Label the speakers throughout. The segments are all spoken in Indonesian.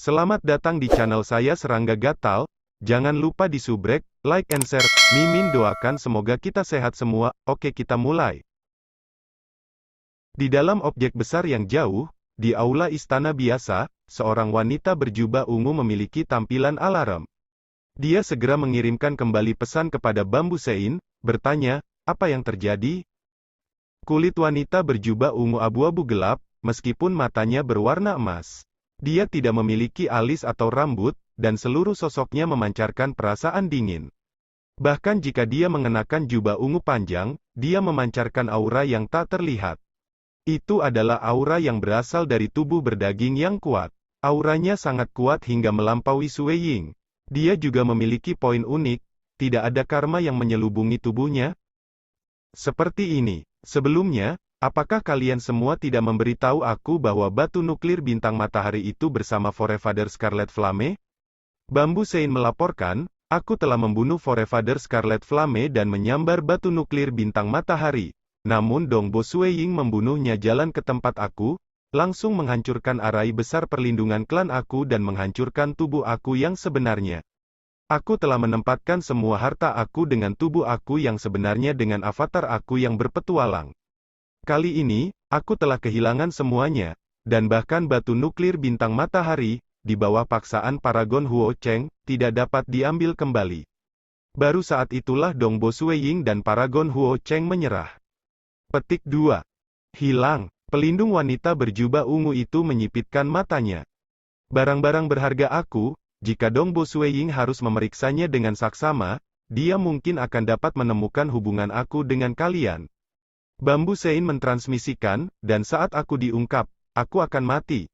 Speaker 1: Selamat datang di channel saya Serangga Gatal. Jangan lupa di subrek, like and share. Mimin doakan semoga kita sehat semua. Oke, kita mulai. Di dalam objek besar yang jauh, di aula istana biasa, seorang wanita berjubah ungu memiliki tampilan alarm. Dia segera mengirimkan kembali pesan kepada Bambu Sein, bertanya, apa yang terjadi? Kulit wanita berjubah ungu abu-abu gelap, meskipun matanya berwarna emas. Dia tidak memiliki alis atau rambut, dan seluruh sosoknya memancarkan perasaan dingin. Bahkan jika dia mengenakan jubah ungu panjang, dia memancarkan aura yang tak terlihat. Itu adalah aura yang berasal dari tubuh berdaging yang kuat. Auranya sangat kuat hingga melampaui Sue Ying. Dia juga memiliki poin unik, tidak ada karma yang menyelubungi tubuhnya. Seperti ini. Sebelumnya, apakah kalian semua tidak memberitahu aku bahwa batu nuklir bintang matahari itu bersama Forefather Scarlet Flame? Bambu Sein melaporkan, aku telah membunuh Forefather Scarlet Flame dan menyambar batu nuklir bintang matahari. Namun Dongbo Sueying membunuhnya jalan ke tempat aku, langsung menghancurkan arai besar perlindungan klan aku dan menghancurkan tubuh aku yang sebenarnya. Aku telah menempatkan semua harta aku dengan tubuh aku yang sebenarnya dengan avatar aku yang berpetualang. Kali ini, aku telah kehilangan semuanya, dan bahkan batu nuklir bintang matahari, di bawah paksaan Paragon Huo Cheng, tidak dapat diambil kembali. Baru saat itulah Dongbo Sueying dan Paragon Huo Cheng menyerah. Petik 2. Hilang. Pelindung wanita berjubah ungu itu menyipitkan matanya. Barang-barang berharga aku, jika Dongbo Sueying harus memeriksanya dengan saksama, dia mungkin akan dapat menemukan hubungan aku dengan kalian. Bambu Sein mentransmisikan, dan saat aku diungkap, aku akan mati.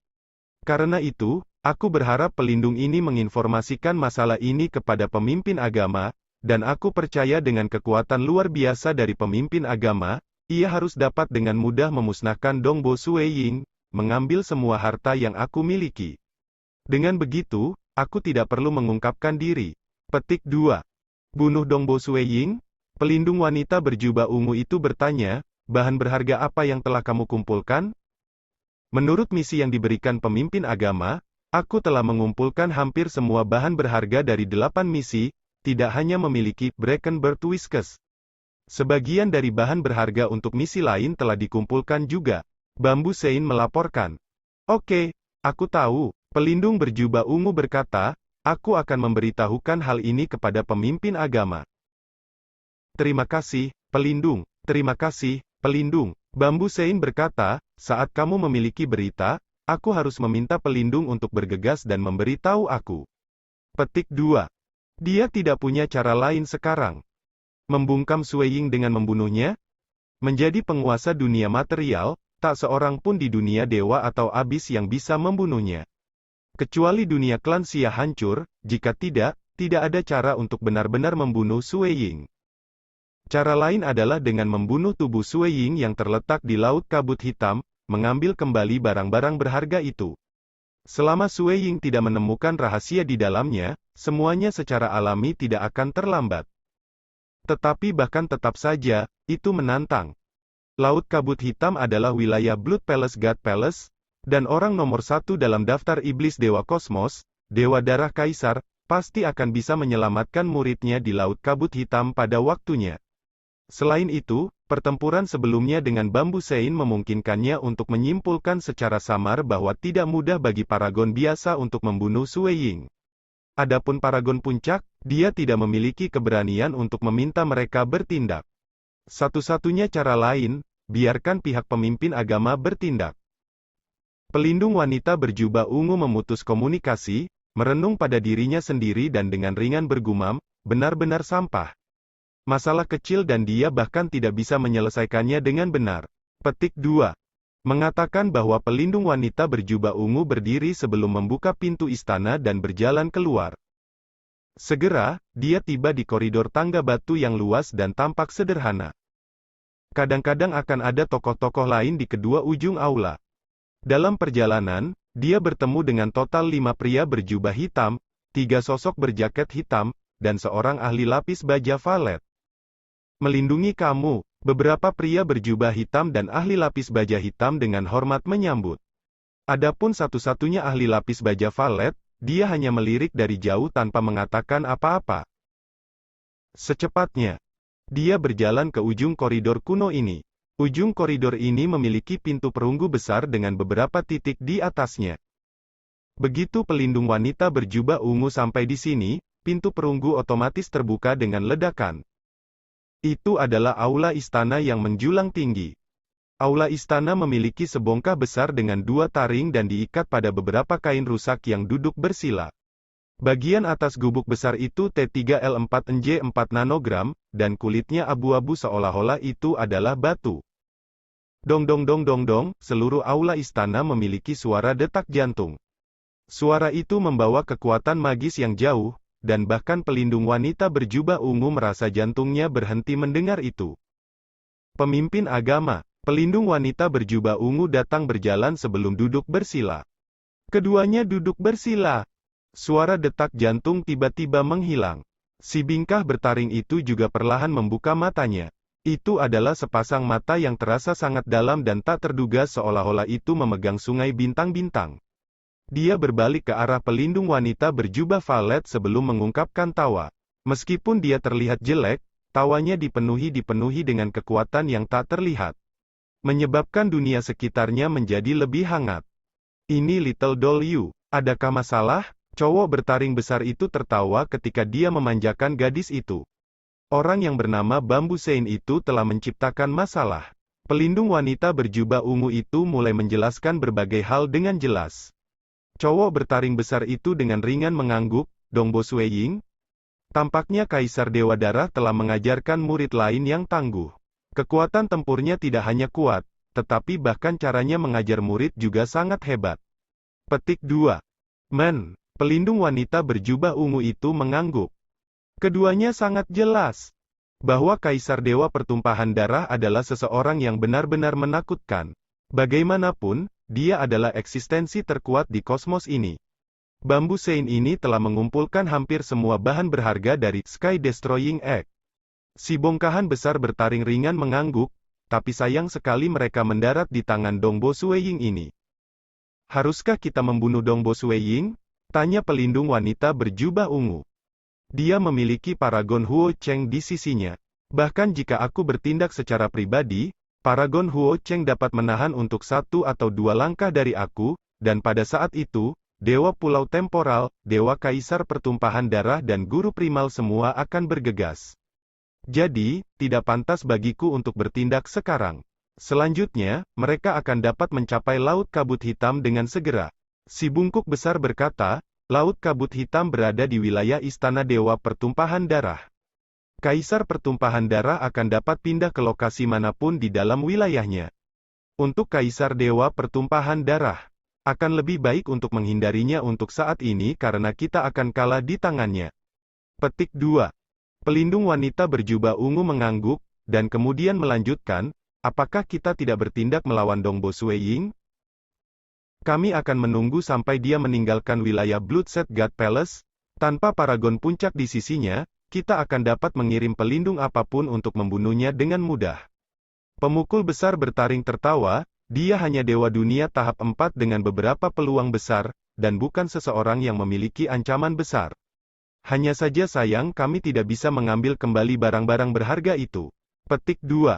Speaker 1: Karena itu, aku berharap pelindung ini menginformasikan masalah ini kepada pemimpin agama, dan aku percaya dengan kekuatan luar biasa dari pemimpin agama, ia harus dapat dengan mudah memusnahkan Dongbo Sueying, mengambil semua harta yang aku miliki. Dengan begitu, aku tidak perlu mengungkapkan diri. Petik 2. Bunuh Dongbo Sueying? Pelindung wanita berjubah ungu itu bertanya, bahan berharga apa yang telah kamu kumpulkan? Menurut misi yang diberikan pemimpin agama, aku telah mengumpulkan hampir semua bahan berharga dari 8 misi, tidak hanya memiliki Brackenbird Whiskers. Sebagian dari bahan berharga untuk misi lain telah dikumpulkan juga. Bambu Sein melaporkan. Oke, aku tahu. Pelindung berjubah ungu berkata, aku akan memberitahukan hal ini kepada pemimpin agama. Terima kasih, pelindung. Terima kasih, pelindung. Bambu Sein berkata, saat kamu memiliki berita, aku harus meminta pelindung untuk bergegas dan memberitahu aku. Petik 2. Dia tidak punya cara lain sekarang. Membungkam Sueying dengan membunuhnya? Menjadi penguasa dunia material, tak seorang pun di dunia dewa atau abis yang bisa membunuhnya. Kecuali dunia klan Xia hancur, jika tidak ada cara untuk benar-benar membunuh Sueying. Cara lain adalah dengan membunuh tubuh Sueying yang terletak di Laut Kabut Hitam, mengambil kembali barang-barang berharga itu. Selama Sueying tidak menemukan rahasia di dalamnya, semuanya secara alami tidak akan terlambat. Tetapi bahkan tetap saja, itu menantang. Laut Kabut Hitam adalah wilayah Blood Palace God Palace, dan orang nomor 1 dalam daftar iblis Dewa Kosmos, Dewa Darah Kaisar, pasti akan bisa menyelamatkan muridnya di Laut Kabut Hitam pada waktunya. Selain itu, pertempuran sebelumnya dengan Bambu Sein memungkinkannya untuk menyimpulkan secara samar bahwa tidak mudah bagi Paragon biasa untuk membunuh Sueying. Adapun Paragon Puncak, dia tidak memiliki keberanian untuk meminta mereka bertindak. Satu-satunya cara lain, biarkan pihak pemimpin agama bertindak. Pelindung wanita berjubah ungu memutus komunikasi, merenung pada dirinya sendiri dan dengan ringan bergumam, benar-benar sampah. Masalah kecil dan dia bahkan tidak bisa menyelesaikannya dengan benar. Petik 2. Mengatakan bahwa pelindung wanita berjubah ungu berdiri sebelum membuka pintu istana dan berjalan keluar. Segera, dia tiba di koridor tangga batu yang luas dan tampak sederhana. Kadang-kadang akan ada tokoh-tokoh lain di kedua ujung aula. Dalam perjalanan, dia bertemu dengan total 5 pria berjubah hitam, 3 sosok berjaket hitam, dan seorang ahli lapis baja valet. Melindungi kamu, beberapa pria berjubah hitam dan ahli lapis baja hitam dengan hormat menyambut. Adapun satu-satunya ahli lapis baja Valet, dia hanya melirik dari jauh tanpa mengatakan apa-apa. Secepatnya, dia berjalan ke ujung koridor kuno ini. Ujung koridor ini memiliki pintu perunggu besar dengan beberapa titik di atasnya. Begitu pelindung wanita berjubah ungu sampai di sini, pintu perunggu otomatis terbuka dengan ledakan. Itu adalah aula istana yang menjulang tinggi. Aula istana memiliki sebongkah besar dengan 2 taring dan diikat pada beberapa kain rusak yang duduk bersila. Bagian atas gubuk besar itu T3L4NJ4 nanogram, dan kulitnya abu-abu seolah-olah itu adalah batu. Dong dong dong dong dong, seluruh aula istana memiliki suara detak jantung. Suara itu membawa kekuatan magis yang jauh, dan bahkan pelindung wanita berjubah ungu merasa jantungnya berhenti mendengar itu. Pemimpin agama, pelindung wanita berjubah ungu datang berjalan sebelum duduk bersila. Keduanya duduk bersila. Suara detak jantung tiba-tiba menghilang. Si bingkah bertaring itu juga perlahan membuka matanya. Itu adalah sepasang mata yang terasa sangat dalam dan tak terduga seolah-olah itu memegang sungai bintang-bintang. Dia berbalik ke arah pelindung wanita berjubah valet sebelum mengungkapkan tawa. Meskipun dia terlihat jelek, tawanya dipenuhi dengan kekuatan yang tak terlihat. Menyebabkan dunia sekitarnya menjadi lebih hangat. Ini Little Doll You, adakah masalah? Cowok bertaring besar itu tertawa ketika dia memanjakan gadis itu. Orang yang bernama Bambu Sein itu telah menciptakan masalah. Pelindung wanita berjubah ungu itu mulai menjelaskan berbagai hal dengan jelas. Cowok bertaring besar itu dengan ringan mengangguk, Dongbo Sueying. Tampaknya Kaisar Dewa Darah telah mengajarkan murid lain yang tangguh. Kekuatan tempurnya tidak hanya kuat, tetapi bahkan caranya mengajar murid juga sangat hebat. Petik 2. Pelindung wanita berjubah ungu itu mengangguk. Keduanya sangat jelas bahwa Kaisar Dewa Pertumpahan Darah adalah seseorang yang benar-benar menakutkan. Bagaimanapun, dia adalah eksistensi terkuat di kosmos ini. Bambu Sein ini telah mengumpulkan hampir semua bahan berharga dari Sky Destroying Egg. Si bongkahan besar bertaring ringan mengangguk, tapi sayang sekali mereka mendarat di tangan Dongbo Sueying ini. Haruskah kita membunuh Dongbo Sueying? Tanya pelindung wanita berjubah ungu. Dia memiliki Paragon Huo Cheng di sisinya. Bahkan jika aku bertindak secara pribadi, Paragon Huo Cheng dapat menahan untuk 1 atau 2 langkah dari aku, dan pada saat itu, Dewa Pulau Temporal, Dewa Kaisar Pertumpahan Darah dan Guru Primal semua akan bergegas. Jadi, tidak pantas bagiku untuk bertindak sekarang. Selanjutnya, mereka akan dapat mencapai Laut Kabut Hitam dengan segera. Si bungkuk besar berkata, Laut Kabut Hitam berada di wilayah Istana Dewa Pertumpahan Darah. Kaisar Pertumpahan Darah akan dapat pindah ke lokasi manapun di dalam wilayahnya. Untuk Kaisar Dewa Pertumpahan Darah, akan lebih baik untuk menghindarinya untuk saat ini karena kita akan kalah di tangannya. Petik 2. Pelindung wanita berjubah ungu mengangguk, dan kemudian melanjutkan, apakah kita tidak bertindak melawan Dongbo Sueying? Kami akan menunggu sampai dia meninggalkan wilayah Bloodset God Palace. Tanpa paragon puncak di sisinya, kita akan dapat mengirim pelindung apapun untuk membunuhnya dengan mudah. Pemukul besar bertaring tertawa, dia hanya Dewa Dunia tahap 4 dengan beberapa peluang besar, dan bukan seseorang yang memiliki ancaman besar. Hanya saja sayang kami tidak bisa mengambil kembali barang-barang berharga itu. Petik 2.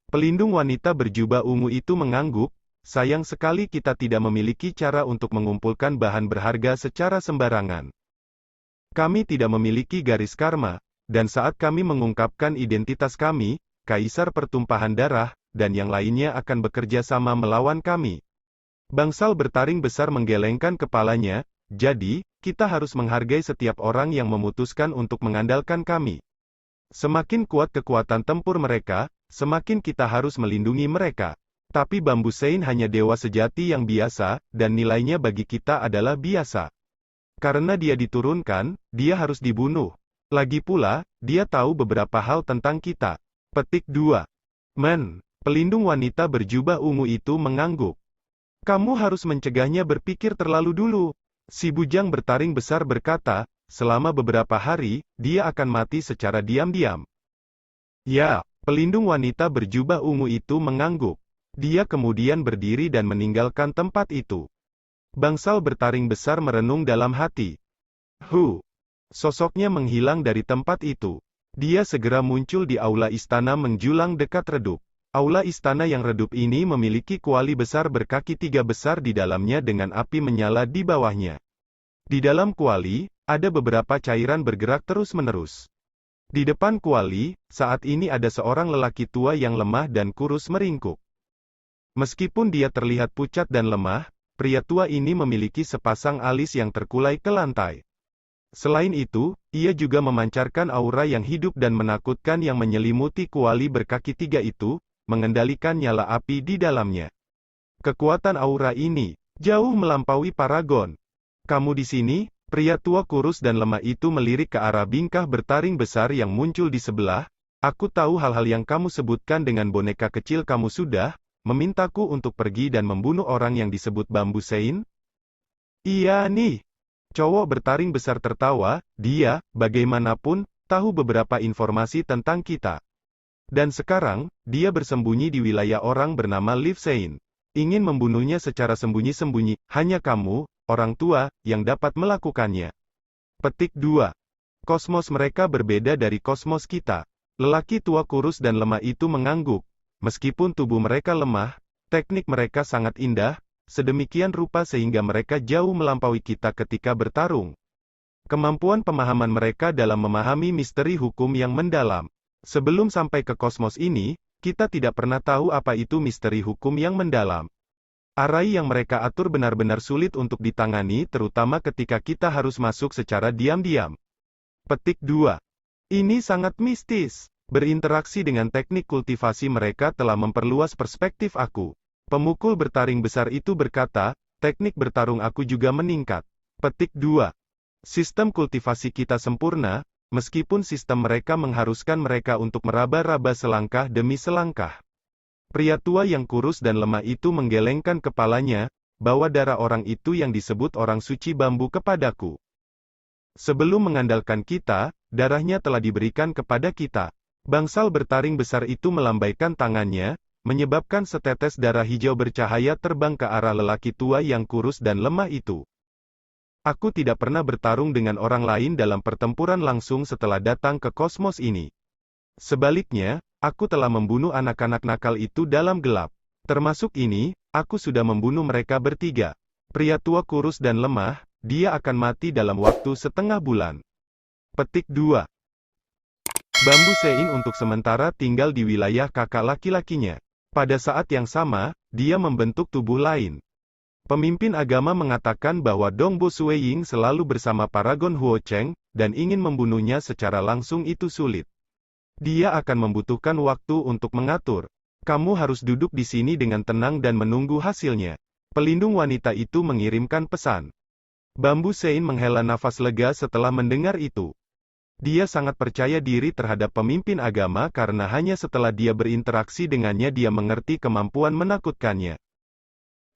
Speaker 1: Pelindung wanita berjubah ungu itu mengangguk. Sayang sekali kita tidak memiliki cara untuk mengumpulkan bahan berharga secara sembarangan. Kami tidak memiliki garis karma, dan saat kami mengungkapkan identitas kami, Kaisar Pertumpahan Darah, dan yang lainnya akan bekerja sama melawan kami. Bangsal bertaring besar menggelengkan kepalanya, jadi, kita harus menghargai setiap orang yang memutuskan untuk mengandalkan kami. Semakin kuat kekuatan tempur mereka, semakin kita harus melindungi mereka. Tapi Bambu Sein hanya dewa sejati yang biasa, dan nilainya bagi kita adalah biasa. Karena dia diturunkan, dia harus dibunuh. Lagi pula, dia tahu beberapa hal tentang kita. Petik 2. Pelindung wanita berjubah ungu itu mengangguk. Kamu harus mencegahnya berpikir terlalu dulu. Si bujang bertaring besar berkata, selama beberapa hari, dia akan mati secara diam-diam. Ya, pelindung wanita berjubah ungu itu mengangguk. Dia kemudian berdiri dan meninggalkan tempat itu. Bangsal bertaring besar merenung dalam hati. Sosoknya menghilang dari tempat itu. Dia segera muncul di aula istana menjulang dekat redup. Aula istana yang redup ini memiliki kuali besar berkaki 3 besar di dalamnya dengan api menyala di bawahnya. Di dalam kuali, ada beberapa cairan bergerak terus-menerus. Di depan kuali, saat ini ada seorang lelaki tua yang lemah dan kurus meringkuk. Meskipun dia terlihat pucat dan lemah, pria tua ini memiliki sepasang alis yang terkulai ke lantai. Selain itu, ia juga memancarkan aura yang hidup dan menakutkan yang menyelimuti kuali berkaki 3 itu, mengendalikan nyala api di dalamnya. Kekuatan aura ini jauh melampaui paragon. Kamu di sini? Pria tua kurus dan lemah itu melirik ke arah bingkah bertaring besar yang muncul di sebelah. Aku tahu hal-hal yang kamu sebutkan dengan boneka kecil kamu sudah memintaku untuk pergi dan membunuh orang yang disebut Bambu Sein? Iya nih. Cowok bertaring besar tertawa, dia, bagaimanapun, tahu beberapa informasi tentang kita. Dan sekarang, dia bersembunyi di wilayah orang bernama Liv Sein. Ingin membunuhnya secara sembunyi-sembunyi, hanya kamu, orang tua, yang dapat melakukannya. Petik 2. Kosmos mereka berbeda dari kosmos kita. Lelaki tua kurus dan lemah itu mengangguk. Meskipun tubuh mereka lemah, teknik mereka sangat indah, sedemikian rupa sehingga mereka jauh melampaui kita ketika bertarung. Kemampuan pemahaman mereka dalam memahami misteri hukum yang mendalam. Sebelum sampai ke kosmos ini, kita tidak pernah tahu apa itu misteri hukum yang mendalam. Arai yang mereka atur benar-benar sulit untuk ditangani terutama ketika kita harus masuk secara diam-diam. Petik 2. Ini sangat mistis. Berinteraksi dengan teknik kultivasi mereka telah memperluas perspektif aku. Pemukul bertaring besar itu berkata, teknik bertarung aku juga meningkat. Petik 2. Sistem kultivasi kita sempurna, meskipun sistem mereka mengharuskan mereka untuk meraba-raba selangkah demi selangkah. Pria tua yang kurus dan lemah itu menggelengkan kepalanya, bawa darah orang itu yang disebut orang suci bambu kepadaku. Sebelum mengandalkan kita, darahnya telah diberikan kepada kita. Bangsal bertaring besar itu melambaikan tangannya, menyebabkan setetes darah hijau bercahaya terbang ke arah lelaki tua yang kurus dan lemah itu. Aku tidak pernah bertarung dengan orang lain dalam pertempuran langsung setelah datang ke kosmos ini. Sebaliknya, aku telah membunuh anak-anak nakal itu dalam gelap. Termasuk ini, aku sudah membunuh mereka bertiga. Pria tua kurus dan lemah, dia akan mati dalam waktu setengah bulan. Petik 2. Bambu Sein untuk sementara tinggal di wilayah kakak laki-lakinya. Pada saat yang sama, dia membentuk tubuh lain. Pemimpin agama mengatakan bahwa Dongbo Sueying selalu bersama Paragon Huocheng, dan ingin membunuhnya secara langsung itu sulit. Dia akan membutuhkan waktu untuk mengatur. Kamu harus duduk di sini dengan tenang dan menunggu hasilnya. Pelindung wanita itu mengirimkan pesan. Bambu Sein menghela nafas lega setelah mendengar itu. Dia sangat percaya diri terhadap pemimpin agama karena hanya setelah dia berinteraksi dengannya dia mengerti kemampuan menakutkannya.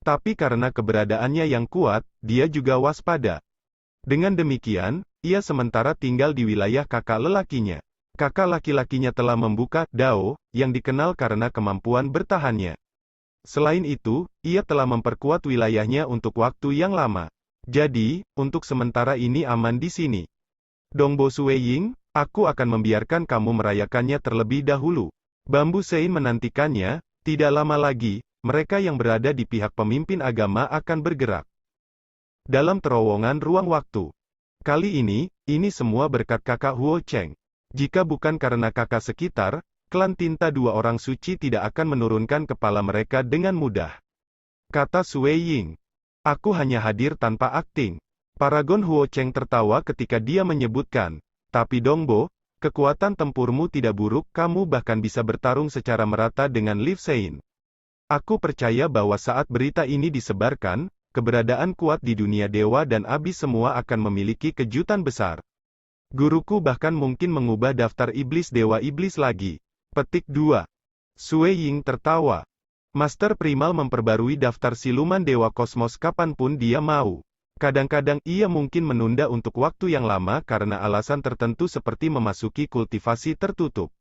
Speaker 1: Tapi karena keberadaannya yang kuat, dia juga waspada. Dengan demikian, ia sementara tinggal di wilayah kakak lelakinya. Kakak laki-lakinya telah membuka Dao, yang dikenal karena kemampuan bertahannya. Selain itu, ia telah memperkuat wilayahnya untuk waktu yang lama. Jadi, untuk sementara ini aman di sini. Dongbo Sueying, aku akan membiarkan kamu merayakannya terlebih dahulu. Bambu Sein menantikannya, tidak lama lagi. Mereka yang berada di pihak pemimpin agama akan bergerak dalam terowongan ruang waktu. Kali ini semua berkat kakak Huocheng. Jika bukan karena kakak sekitar, klan tinta dua orang suci tidak akan menurunkan kepala mereka dengan mudah. Kata Sueying. Aku hanya hadir tanpa akting. Paragon Huocheng tertawa ketika dia menyebutkan, tapi Dongbo, kekuatan tempurmu tidak buruk, kamu bahkan bisa bertarung secara merata dengan Liv Sein. Aku percaya bahwa saat berita ini disebarkan, keberadaan kuat di dunia dewa dan abis semua akan memiliki kejutan besar. Guruku bahkan mungkin mengubah daftar iblis dewa iblis lagi. Petik 2. Sueying tertawa. Master Primal memperbarui daftar siluman dewa kosmos kapanpun dia mau. Kadang-kadang ia mungkin menunda untuk waktu yang lama karena alasan tertentu seperti memasuki kultivasi tertutup.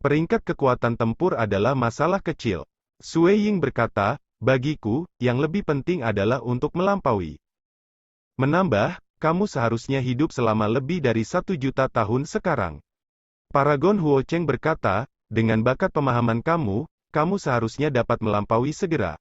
Speaker 1: Peringkat kekuatan tempur adalah masalah kecil. Sue Ying berkata, bagiku, yang lebih penting adalah untuk melampaui. Menambah, kamu seharusnya hidup selama lebih dari 1 juta tahun sekarang. Paragon Huo Cheng berkata, dengan bakat pemahaman kamu, kamu seharusnya dapat melampaui segera.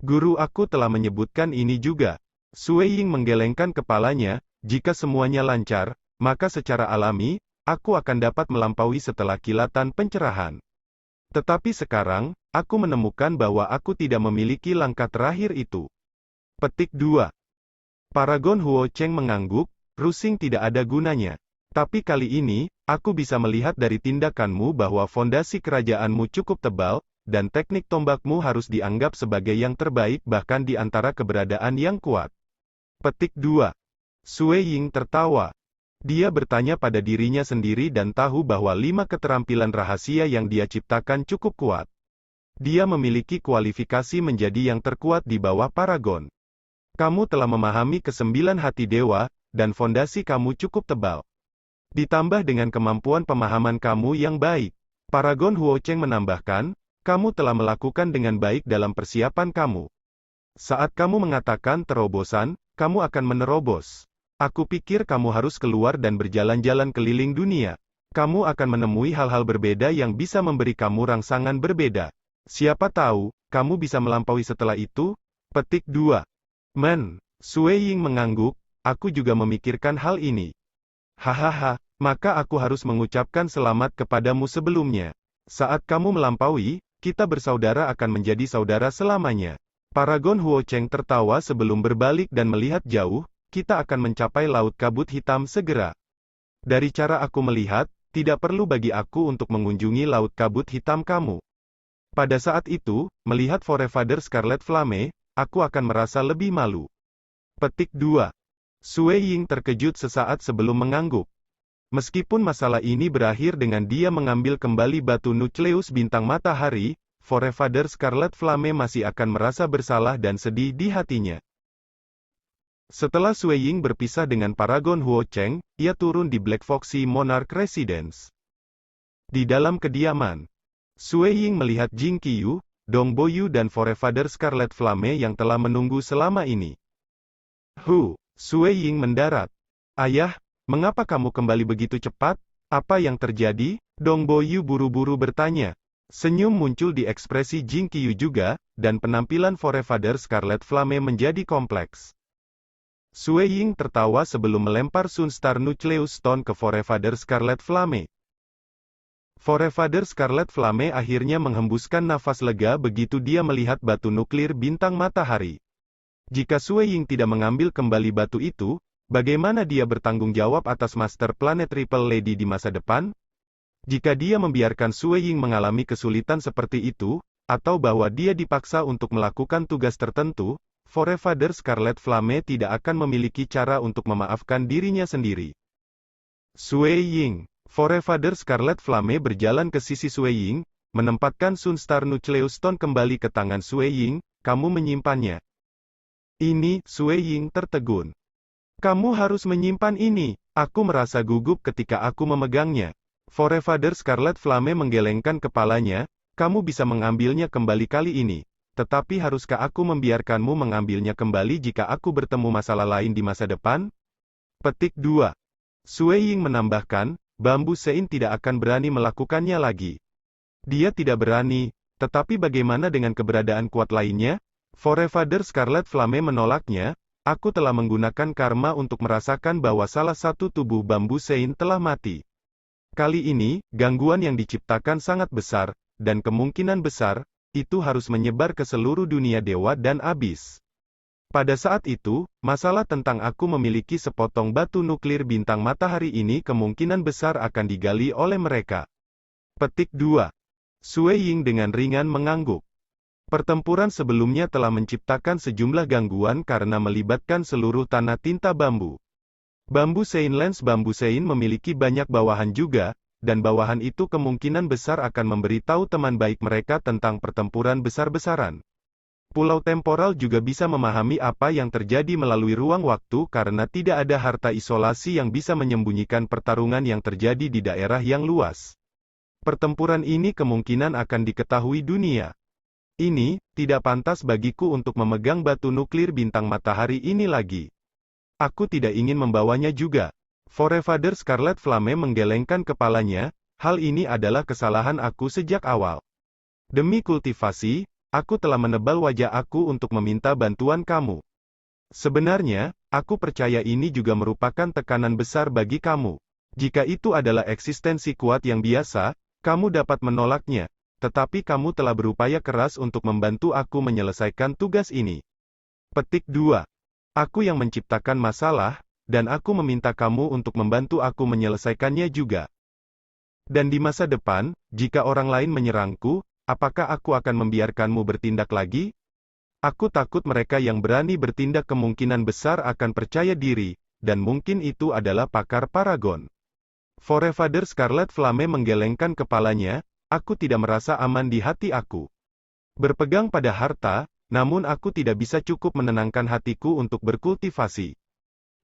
Speaker 1: Guru aku telah menyebutkan ini juga. Sue Ying menggelengkan kepalanya, jika semuanya lancar, maka secara alami, aku akan dapat melampaui setelah kilatan pencerahan. Tetapi sekarang, aku menemukan bahwa aku tidak memiliki langkah terakhir itu. Petik 2. Paragon Huo Cheng mengangguk, rusing tidak ada gunanya. Tapi kali ini, aku bisa melihat dari tindakanmu bahwa fondasi kerajaanmu cukup tebal, dan teknik tombakmu harus dianggap sebagai yang terbaik bahkan di antara keberadaan yang kuat. Petik 2. Sue Ying tertawa. Dia bertanya pada dirinya sendiri dan tahu bahwa 5 keterampilan rahasia yang dia ciptakan cukup kuat. Dia memiliki kualifikasi menjadi yang terkuat di bawah Paragon. Kamu telah memahami ke-9 hati dewa, dan fondasi kamu cukup tebal. Ditambah dengan kemampuan pemahaman kamu yang baik. Paragon Huo Cheng menambahkan, kamu telah melakukan dengan baik dalam persiapan kamu. Saat kamu mengatakan terobosan, kamu akan menerobos. Aku pikir kamu harus keluar dan berjalan-jalan keliling dunia. Kamu akan menemui hal-hal berbeda yang bisa memberi kamu rangsangan berbeda. Siapa tahu, kamu bisa melampaui setelah itu? Petik 2. Sue Ying mengangguk, aku juga memikirkan hal ini. Hahaha, maka aku harus mengucapkan selamat kepadamu sebelumnya. Saat kamu melampaui, kita bersaudara akan menjadi saudara selamanya. Paragon Huo Cheng tertawa sebelum berbalik dan melihat jauh, kita akan mencapai Laut Kabut Hitam segera. Dari cara aku melihat, tidak perlu bagi aku untuk mengunjungi Laut Kabut Hitam kamu. Pada saat itu, melihat Forefather Scarlet Flame, aku akan merasa lebih malu. Petik 2. Sue Ying terkejut sesaat sebelum mengangguk. Meskipun masalah ini berakhir dengan dia mengambil kembali batu nukleus bintang matahari, Forefather Scarlet Flame masih akan merasa bersalah dan sedih di hatinya. Setelah Sue Ying berpisah dengan Paragon Huo Cheng, ia turun di Black Foxy Monarch Residence. Di dalam kediaman, Sue Ying melihat Jing Qiyu, Dong Boyu dan Forefather Scarlet Flame yang telah menunggu selama ini. Sue Ying mendarat. Ayah, mengapa kamu kembali begitu cepat? Apa yang terjadi? Dong Boyu buru-buru bertanya. Senyum muncul di ekspresi Jing Qiyu juga, dan penampilan Forefather Scarlet Flame menjadi kompleks. Sue Ying tertawa sebelum melempar Sunstar Nucleus Stone ke Forefather Scarlet Flame. Forefather Scarlet Flame akhirnya menghembuskan nafas lega begitu dia melihat batu nuklir bintang matahari. Jika Sue Ying tidak mengambil kembali batu itu, bagaimana dia bertanggung jawab atas Master Planet Triple Lady di masa depan? Jika dia membiarkan Sue Ying mengalami kesulitan seperti itu, atau bahwa dia dipaksa untuk melakukan tugas tertentu, Forefather Scarlet Flame tidak akan memiliki cara untuk memaafkan dirinya sendiri. Sue Ying. Forefather Scarlet Flame berjalan ke sisi Sue Ying, menempatkan Sunstar Nucleus Stone kembali ke tangan Sue Ying, kamu menyimpannya. Ini, Sue Ying tertegun. Kamu harus menyimpan ini, aku merasa gugup ketika aku memegangnya. Forefather Scarlet Flame menggelengkan kepalanya, kamu bisa mengambilnya kembali kali ini. Tetapi haruskah aku membiarkanmu mengambilnya kembali jika aku bertemu masalah lain di masa depan? Petik 2. Sue Ying menambahkan, Bambu Sein tidak akan berani melakukannya lagi. Dia tidak berani, tetapi bagaimana dengan keberadaan kuat lainnya? Forefather Scarlet Flame menolaknya, aku telah menggunakan karma untuk merasakan bahwa salah satu tubuh Bambu Sein telah mati. Kali ini, gangguan yang diciptakan sangat besar, dan kemungkinan besar, itu harus menyebar ke seluruh dunia dewa dan abis. Pada saat itu, masalah tentang aku memiliki sepotong batu nuklir bintang matahari ini kemungkinan besar akan digali oleh mereka. Petik 2. Sue Ying dengan ringan mengangguk. Pertempuran sebelumnya telah menciptakan sejumlah gangguan karena melibatkan seluruh tanah tinta bambu. Bambu Sein Lens Bambu Sein memiliki banyak bawahan juga, dan bawahan itu kemungkinan besar akan memberitahu teman baik mereka tentang pertempuran besar-besaran. Pulau temporal juga bisa memahami apa yang terjadi melalui ruang waktu karena tidak ada harta isolasi yang bisa menyembunyikan pertarungan yang terjadi di daerah yang luas. Pertempuran ini kemungkinan akan diketahui dunia. Ini, tidak pantas bagiku untuk memegang batu nuklir bintang matahari ini lagi. Aku tidak ingin membawanya juga. Forefather Scarlet Flame menggelengkan kepalanya, hal ini adalah kesalahan aku sejak awal. Demi kultivasi, aku telah menebal wajah aku untuk meminta bantuan kamu. Sebenarnya, aku percaya ini juga merupakan tekanan besar bagi kamu. Jika itu adalah eksistensi kuat yang biasa, kamu dapat menolaknya, tetapi kamu telah berupaya keras untuk membantu aku menyelesaikan tugas ini. Petik 2. Aku yang menciptakan masalah, dan aku meminta kamu untuk membantu aku menyelesaikannya juga. Dan di masa depan, jika orang lain menyerangku, apakah aku akan membiarkanmu bertindak lagi? Aku takut mereka yang berani bertindak kemungkinan besar akan percaya diri, dan mungkin itu adalah pakar Paragon. Forefather Scarlet Flame menggelengkan kepalanya, aku tidak merasa aman di hati aku. Berpegang pada harta, namun aku tidak bisa cukup menenangkan hatiku untuk berkultivasi.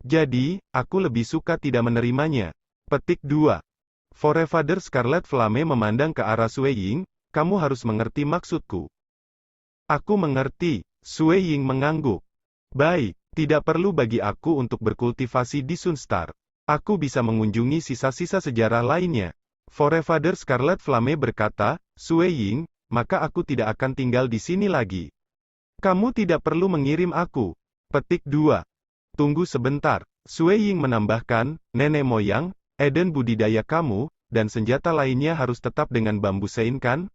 Speaker 1: Jadi, aku lebih suka tidak menerimanya. Petik 2. Forefather Scarlet Flame memandang ke arah Sui Ying, kamu harus mengerti maksudku. Aku mengerti, Sui Ying mengangguk. Baik, tidak perlu bagi aku untuk berkultivasi di Sunstar. Aku bisa mengunjungi sisa-sisa sejarah lainnya. Forefather Scarlet Flame berkata, Sui Ying, maka aku tidak akan tinggal di sini lagi. Kamu tidak perlu mengirim aku. Petik 2. Tunggu sebentar. Sui Ying menambahkan, nenek moyang, Eden budidaya kamu, dan senjata lainnya harus tetap dengan bambu sein kan?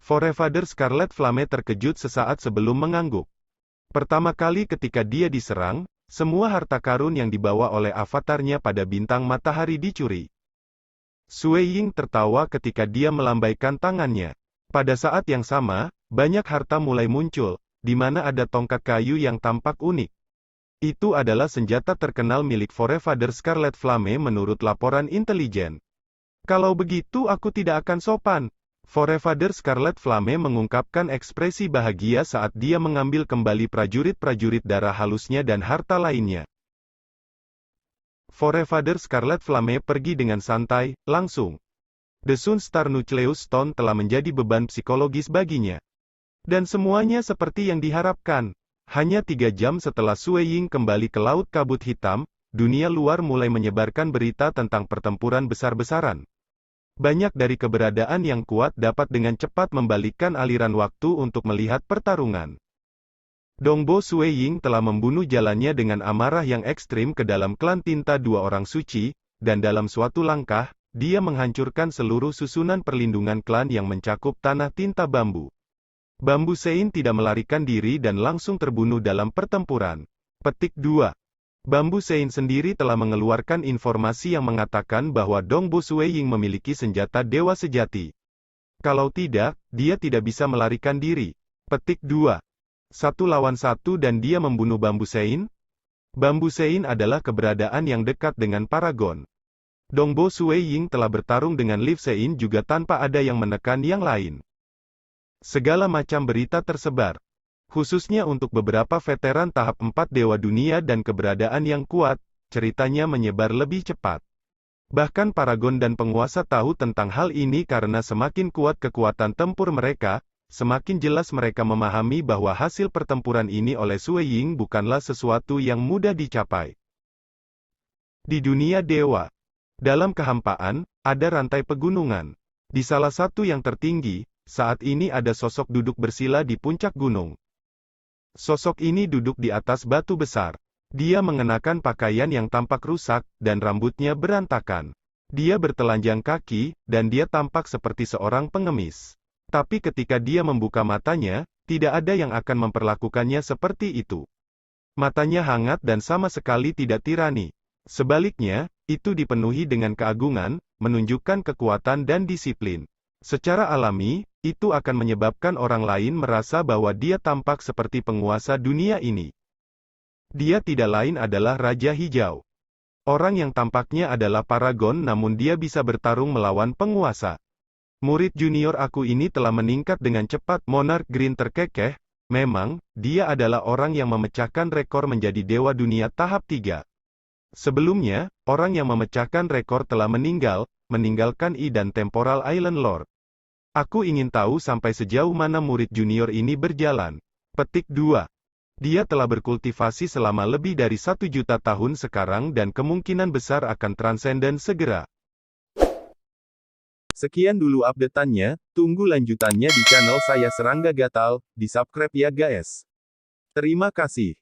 Speaker 1: Forefather Scarlet Flame terkejut sesaat sebelum mengangguk. Pertama kali ketika dia diserang, semua harta karun yang dibawa oleh avatarnya pada bintang matahari dicuri. Sui Ying tertawa ketika dia melambaikan tangannya. Pada saat yang sama, banyak harta mulai muncul, di mana ada tongkat kayu yang tampak unik. Itu adalah senjata terkenal milik Forefather Scarlet Flame menurut laporan intelijen. Kalau begitu aku tidak akan sopan. Forefather Scarlet Flame mengungkapkan ekspresi bahagia saat dia mengambil kembali prajurit-prajurit darah halusnya dan harta lainnya. Forefather Scarlet Flame pergi dengan santai, langsung. The Sunstar Nucleus Stone telah menjadi beban psikologis baginya. Dan semuanya seperti yang diharapkan. Hanya 3 jam setelah Sui Ying kembali ke Laut Kabut Hitam, dunia luar mulai menyebarkan berita tentang pertempuran besar-besaran. Banyak dari keberadaan yang kuat dapat dengan cepat membalikkan aliran waktu untuk melihat pertarungan. Dongbo Sui Ying telah membunuh jalannya dengan amarah yang ekstrim ke dalam klan tinta dua orang suci, dan dalam suatu langkah, dia menghancurkan seluruh susunan perlindungan klan yang mencakup tanah tinta bambu. Bambu Sein tidak melarikan diri dan langsung terbunuh dalam pertempuran. Petik 2. Bambu Sein sendiri telah mengeluarkan informasi yang mengatakan bahwa Dongbo Sui Ying memiliki senjata dewa sejati. Kalau tidak, dia tidak bisa melarikan diri. Petik 2. 1 lawan 1 dan dia membunuh Bambu Sein? Bambu Sein adalah keberadaan yang dekat dengan Paragon. Dongbo Sui Ying telah bertarung dengan Liv Sein juga tanpa ada yang menekan yang lain. Segala macam berita tersebar. Khususnya untuk beberapa veteran tahap 4 Dewa Dunia dan keberadaan yang kuat, ceritanya menyebar lebih cepat. Bahkan Paragon dan penguasa tahu tentang hal ini karena semakin kuat kekuatan tempur mereka, semakin jelas mereka memahami bahwa hasil pertempuran ini oleh Sui Ying bukanlah sesuatu yang mudah dicapai. Di dunia dewa, dalam kehampaan, ada rantai pegunungan. Di salah satu yang tertinggi, saat ini ada sosok duduk bersila di puncak gunung. Sosok ini duduk di atas batu besar. Dia mengenakan pakaian yang tampak rusak, dan rambutnya berantakan. Dia bertelanjang kaki, dan dia tampak seperti seorang pengemis. Tapi ketika dia membuka matanya, tidak ada yang akan memperlakukannya seperti itu. Matanya hangat dan sama sekali tidak tirani. Sebaliknya, itu dipenuhi dengan keagungan, menunjukkan kekuatan dan disiplin. Secara alami, itu akan menyebabkan orang lain merasa bahwa dia tampak seperti penguasa dunia ini. Dia tidak lain adalah Raja Hijau. Orang yang tampaknya adalah Paragon namun dia bisa bertarung melawan penguasa. Murid junior aku ini telah meningkat dengan cepat. Monarch Green terkekeh, memang, dia adalah orang yang memecahkan rekor menjadi Dewa Dunia tahap 3. Sebelumnya, orang yang memecahkan rekor telah meninggal, meninggalkan I dan Temporal Island Lord. Aku ingin tahu sampai sejauh mana murid junior ini berjalan. Petik 2. Dia telah berkultivasi selama lebih dari 1 juta tahun sekarang dan kemungkinan besar akan transenden segera. Sekian dulu update-annya, tunggu lanjutannya di channel saya Serangga Gatal, di subscribe ya guys. Terima kasih.